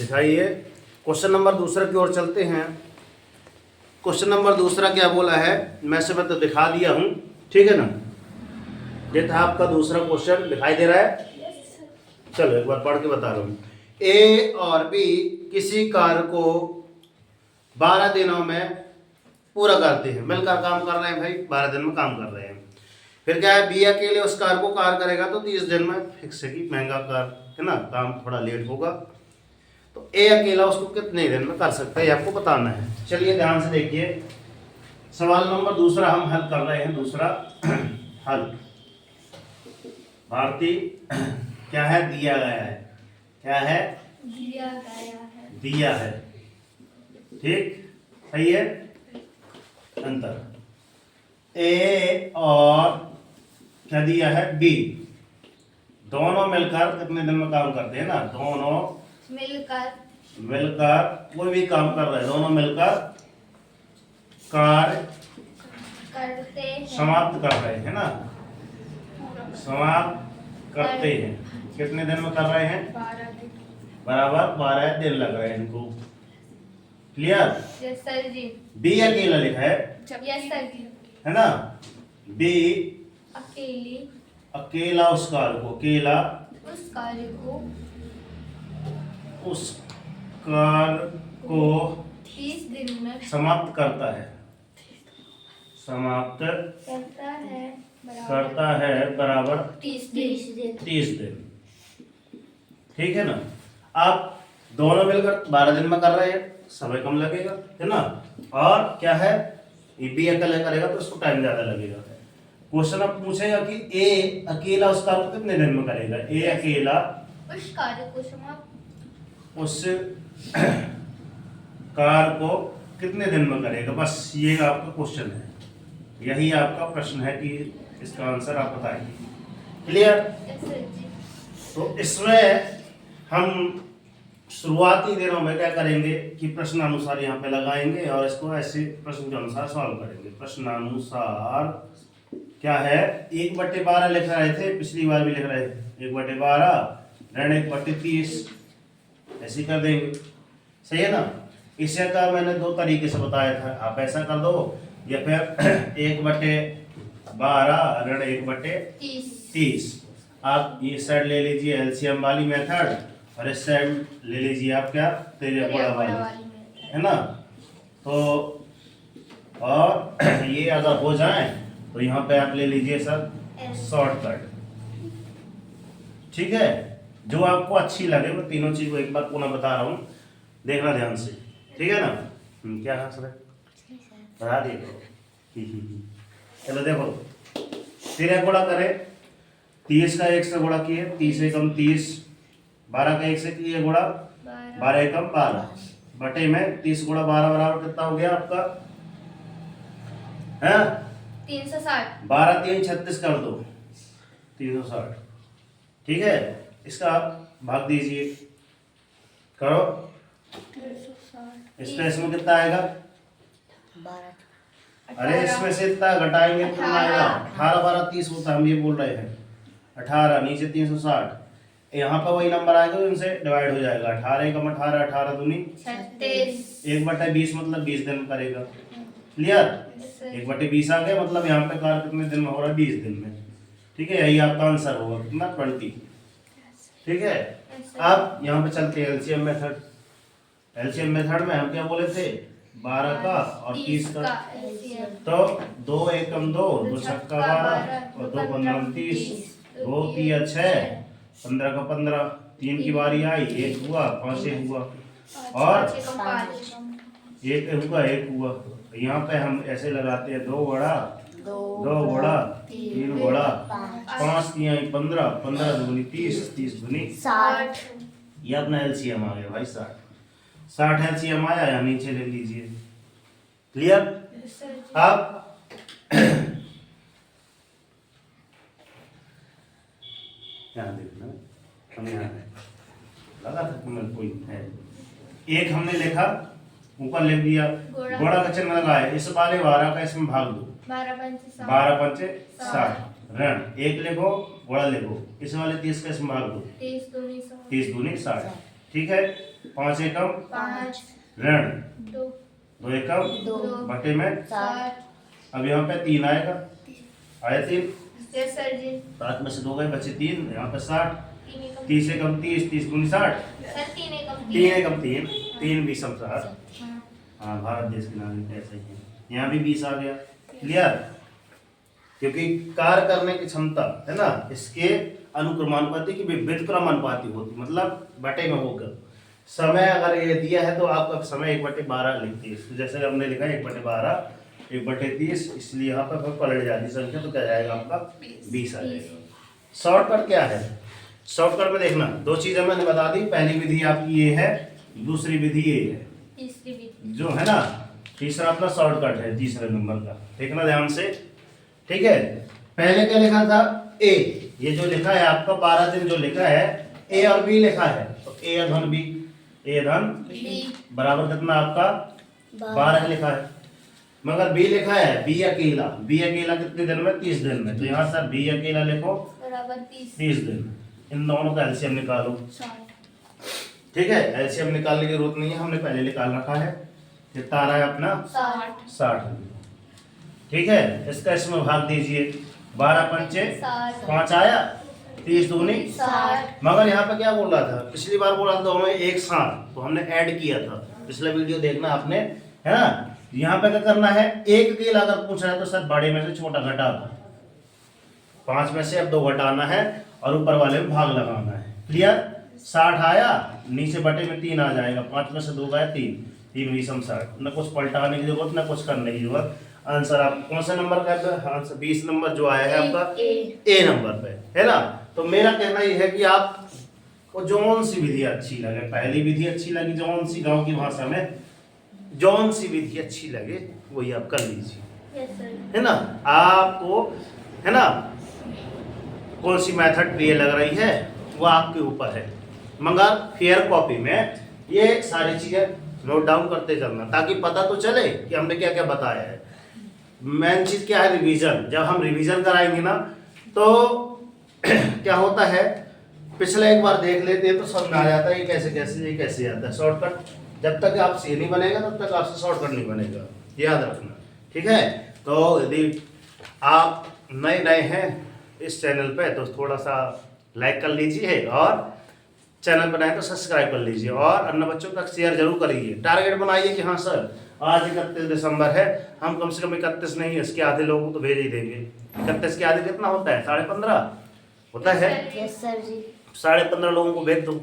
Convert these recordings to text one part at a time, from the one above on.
दिखाइए। Question number दूसरा की ओर चलते हैं। क्वेश्चन नंबर दूसरा क्या बोला है, मैं से तो दिखा दिया हूँ, ठीक है ना। ये था आपका दूसरा क्वेश्चन, दिखाई दे रहा है। चलो एक बार पढ़ के बता रहा हूँ। ए और बी किसी कार्य को 12 दिनों में पूरा करते हैं, मिलकर काम कर रहे हैं भाई, 12 दिन में काम कर रहे हैं। फिर क्या है, बी अकेले उस कार को कार करेगा तो 30 दिन में, फिक्स है कि महंगा कार है ना, काम थोड़ा लेट होगा। तो ए अकेला उसको कितने दिन में कर सकता है, आपको बताना है। चलिए ध्यान से देखिए, सवाल नंबर दूसरा हम हल कर रहे हैं। दूसरा हल भारती क्या है, दिया गया है। क्या है, दिया गया है। दिया है, ठीक, सही है। अंतर ए और क्या दिया है, बी, दोनों मिलकर कितने दिन में काम करते हैं ना, दोनों मिलकर कोई भी काम कर रहे हैं, दोनों मिलकर कार्य करते हैं, समाप्त कर रहे हैं ना, समाप्त करते हैं। कितने दिन में कर रहे हैं, 12 दिन। बराबर 12 दिन लग रहे हैं इनको। क्लियर। यस सर जी। बी अकेला लिखा है, यस सर जी। है ना। बी अकेली अकेला उस कार्य को, अकेला उस कार्य को उस कार्य को 30 दिन में समाप्त करता है, समाप्त करता है बराबर 30 दिन। 30 दिन, ठीक है ना। आप दोनों मिलकर 12 दिन में कर रहे हैं, समय कम लगेगा, है ना। और क्या है, ये बी अकेला करेगा तो उसको टाइम ज्यादा लगेगा। क्वेश्चन अब पूछेगा कि ए अकेला उस कार्य को कितने दिन में करेगा। ए अकेला उस कार्य को समाप्त उस कार्य को कितने दिन में करेगा, बस ये आपका क्वेश्चन है, यही आपका प्रश्न है कि इसका आंसर आप बताएंगे। क्लियर। यस सर जी। तो इसमें हम शुरुआती दिनों में क्या करेंगे कि प्रश्नानुसार यहाँ पे लगाएंगे और इसको ऐसे प्रश्न के अनुसार सॉल्व करेंगे। प्रश्नानुसार क्या है, 1/12 लिख रहे थे, पिछली बार भी लिख रहे थे 1/12 ऋण 1/30, ऐसे कर देंगे, सही है ना। इसे का मैंने 2 तरीके से बताया था, आप ऐसा कर दो या फिर 1/12 ऋण 1/30। आप ये साइड ले लीजिए एलसीएम वाली मेथड और इस साइड ले लीजिए आप क्या, तेरे बड़ा वाली, है ना। तो और ये अगर हो जाए तो यहाँ पे आप ले लीजिए सर शॉर्टकट, ठीक है। जो आपको अच्छी लगे, मैं तीनों चीज को एक बार पुनः बता रहा हूँ, देखना ध्यान से, ठीक है ना। क्या है सर, बता दिए। चलो देखो, 13 गुणा करें, 30 का 1 से गुणा किए, 30 एकम 30, 12 का 1 से किए गुणा, 12 एकम 12 बटे में 30 गुणा 12 बराबर कितना हो गया आपका, है 360। 12 3 36 कर दो, 360, ठीक है। इसका आप भाग दीजिए, करो। इसमें कितना आएगा, अरे इसमें से इतना घटाएंगे तो आएगा 18 12 30 होता है, हम ये बोल रहे हैं 18, नीचे 360, यहाँ पर वही नंबर आएगा, इनसे डिवाइड हो जाएगा। 18 एकम 18, 18 दूनी 36, 1/20 मतलब 20 दिन में करेगा। क्लियर। 1/20 आ गया, मतलब यहाँ पे कार्य कितने दिन में हो रहा है, 20 दिन में, ठीक है। यही आपका आंसर होगा, कितना 20, ठीक है। अब यहाँ पे चलते हैं एलसीएम मेथड। एलसीएम मेथड में हम क्या बोले थे, 12 का और 30 का, तो 2 एकम 2, 2 छक्का 12 और 2 15 30, 2 तिया 6, 15 का 15, 3 की बारी आई, 1 हुआ, 5 हुआ और 1 हुआ, 1 हुआ। यहाँ पे हम ऐसे लगाते हैं 2 बड़ा 2 बड़ा 3 बड़ा 5 तिया 15, 15 दूनी 30, 30 दूनी 60। ये अपना एलसीएम आ गया भाई 60 एलसीएम आया, या नीचे ले लीजिए। क्लियर। अब यहाँ देखना, हम यहाँ लगा था कि कोई है, एक हमने लिखा, ऊपर लिख दिया, घोड़ा का चिन्ह लगाया, इस वाले 12 का इसमें भाग दो, 12 पंचे 60, ऋण 1 लिखो, घोड़ा लिखो, इस वाले 30 का इसमें भाग दो, 30 दूनी 60, ठीक है। 5 एकम 5 ऋण 2 2 एकम 2 बटे में 60 अब यहाँ पे 3 आएगा, आया 3, यस सर जी 7 में से 2 गए बचे 3, यहाँ पे 60, 3 एकम 30 एकम 30, 30 दूनी 60, सर 3 एकम 3 एकम 3, 3 20 हम 60। हाँ हाँ, भारत देश के नागरिक ऐसे ही है, यहाँ भी 20 आ गया। क्लियर? क्योंकि कार्य करने की क्षमता है ना, इसके अनुक्रमानुपाती की व्युत्क्रमानुपाती होती, मतलब बटे में होगा। समय अगर ये दिया है तो आपका समय 1/12 लिखती है, जैसे हमने लिखा 1/12, 1/30, इसलिए यहाँ पर पलट जाती संख्या, तो क्या जाएगा आपका 20 आ जाएगा। शॉर्टकट क्या है? शॉर्टकट में देखना, 2 चीजें मैंने बता दी, पहली विधि आपकी ये है, दूसरी विधि ये है, तीसरी विधि जो है ना, तीसरा अपना शॉर्टकट है तीसरे नंबर का, देखना ध्यान से। ठीक है, पहले क्या लिखा था? ए, ये जो लिखा है आपका 12 दिन जो लिखा है, ए और बी लिखा है, तो ए धन बी, ए धन बी बराबर कितना आपका 12 लिखा है, मगर बी लिखा है बी अकेला, बी अकेला कितने दिन में? 30 दिन में, तो यहाँ सर बी अकेला लिखो बराबर 30 दिन, इन दोनों का एलसीएम निकालो। 60 ठीक है, एलसीएम निकालने की जरूरत नहीं है, हमने पहले निकाल रखा है, कितना आ रहा है अपना 60। ठीक है, इसका इसमें भाग दीजिए, 12 पंचे 5 आया, 30 दूनी 60 मगर यहाँ पे क्या बोल रहा था? पिछली बार बोला था हमें एक साथ, तो हमने ऐड किया था, पिछला वीडियो देखना आपने, है ना। यहाँ पे क्या करना है? एक अकेला अगर पूछ रहा है तो सर बड़े में से छोटा घटा दो, 5 में से अब 2 घटाना है और ऊपर वाले में भाग लगाना है। क्लियर? 60 आया, नीचे बटे में 3 आ जाएगा, 5 में से 2 गया 3, 3 20 60, न कुछ पलटाने की जरूरत, न कुछ करने की जरूरत। आंसर आप कौन सा नंबर का है? आंसर 20 नंबर जो आया है आपका ए नंबर पे, है ना। तो मेरा कहना यह है कि आप को जौन सी विधि अच्छी लगे, पहली विधि अच्छी लगी, जौन सी गांव की भाषा में जौन सी विधि अच्छी लगे वही आप कर लीजिए, यस सर है ना। आपको है ना कौन सी मेथड प्रिय लग रही है वो आपके ऊपर है, मगर फेयर कॉपी में ये सारी चीजें नोट डाउन करते चलना, ताकि पता तो चले कि हमने क्या क्या बताया है। मेन चीज क्या है? रिवीजन। जब हम रिवीजन कराएंगे ना तो क्या होता है, पिछले एक बार देख लेते हैं तो समझ में आ जाता है ये कैसे आता है। शॉर्टकट जब तक आपसे नहीं बनेगा तब तक आपसे शॉर्टकट नहीं बनेगा, याद रखना। ठीक है, तो यदि आप नए हैं इस चैनल पे तो थोड़ा सा लाइक कर लीजिए, और चैनल बनाए तो सब्सक्राइब कर लीजिए, और अन्य बच्चों तक शेयर जरूर करिए। टारगेट बनाइए कि हाँ सर आज 31 दिसंबर है, हम कम से कम 31 नहीं, इसके आधे लोगों को तो भेज ही देंगे। 31 के आधे कितना होता है? 15.5 होता है। यस सर जी 15.5 लोगों को भेज दो।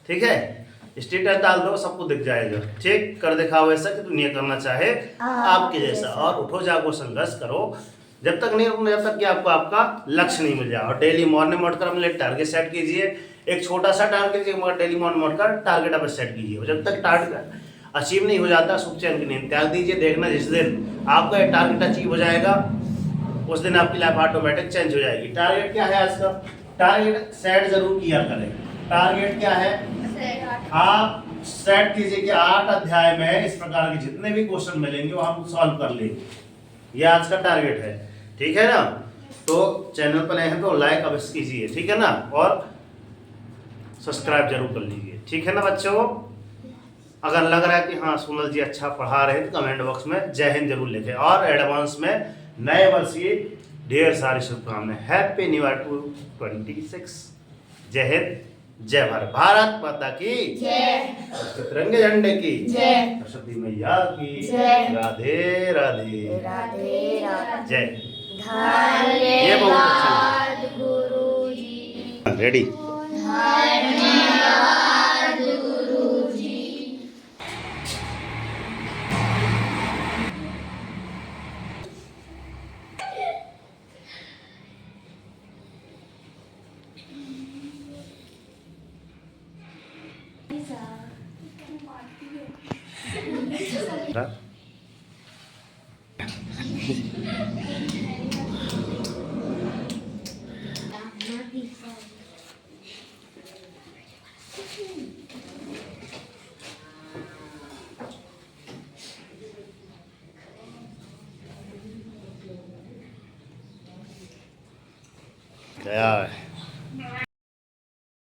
ठीक है, स्टेटस डाल दो, सबको दिख जाएगा। ठीक, कर दिखाओ ऐसा कि दुनिया करना चाहे आपके जैसा, और उठो जागो संघर्ष करो, जब तक नहीं रुकना, जब तक कि आपको आपका लक्ष्य नहीं मिल जाए। और डेली मॉर्निंग उठकर अपने टारगेट सेट कीजिए, एक छोटा सा टारगेट कीजिए, मगर डेली मॉर्निंग उठकर टारगेट आप सेट कीजिए, और जब तक टारगेट अचीव नहीं हो जाता सुख चैन की नींद त्याग दीजिए। देखना जिस दिन आपका ये टारगेट अचीव हो जाएगा उस दिन आपकी लाइफ ऑटोमेटिक चेंज हो जाएगी। टारगेट क्या है आज का? टारगेट सेट जरूर किया करें। टारगेट क्या है? आप सेट कीजिए कि 8 अध्याय में इस प्रकार के जितने भी क्वेश्चन मिलेंगे वो हम सॉल्व कर लेंगे, ये आज का टारगेट है। ठीक है ना, तो चैनल पर नए हैं तो लाइक अवश्य कीजिए, ठीक है ना, और सब्सक्राइब जरूर कर लीजिए। ठीक है ना बच्चों, अगर लग रहा है कि हाँ सोनल जी अच्छा पढ़ा रहे हैं तो कमेंट बॉक्स में जय हिंद जरूर लिखें, और एडवांस में नए वर्ष की ढेर सारी शुभकामनाएं। Happy new year 2026। जय हिंद, जय भारत, भारत माता की जय, तिरंगे झंडे की जय, सरस्वती मैया की जय, राधे राधे, राधे राधे, जय। ये बहुत अच्छा धन्यवाद गुरुजी, रेडी। धन्यवाद गुरुजी। गया है।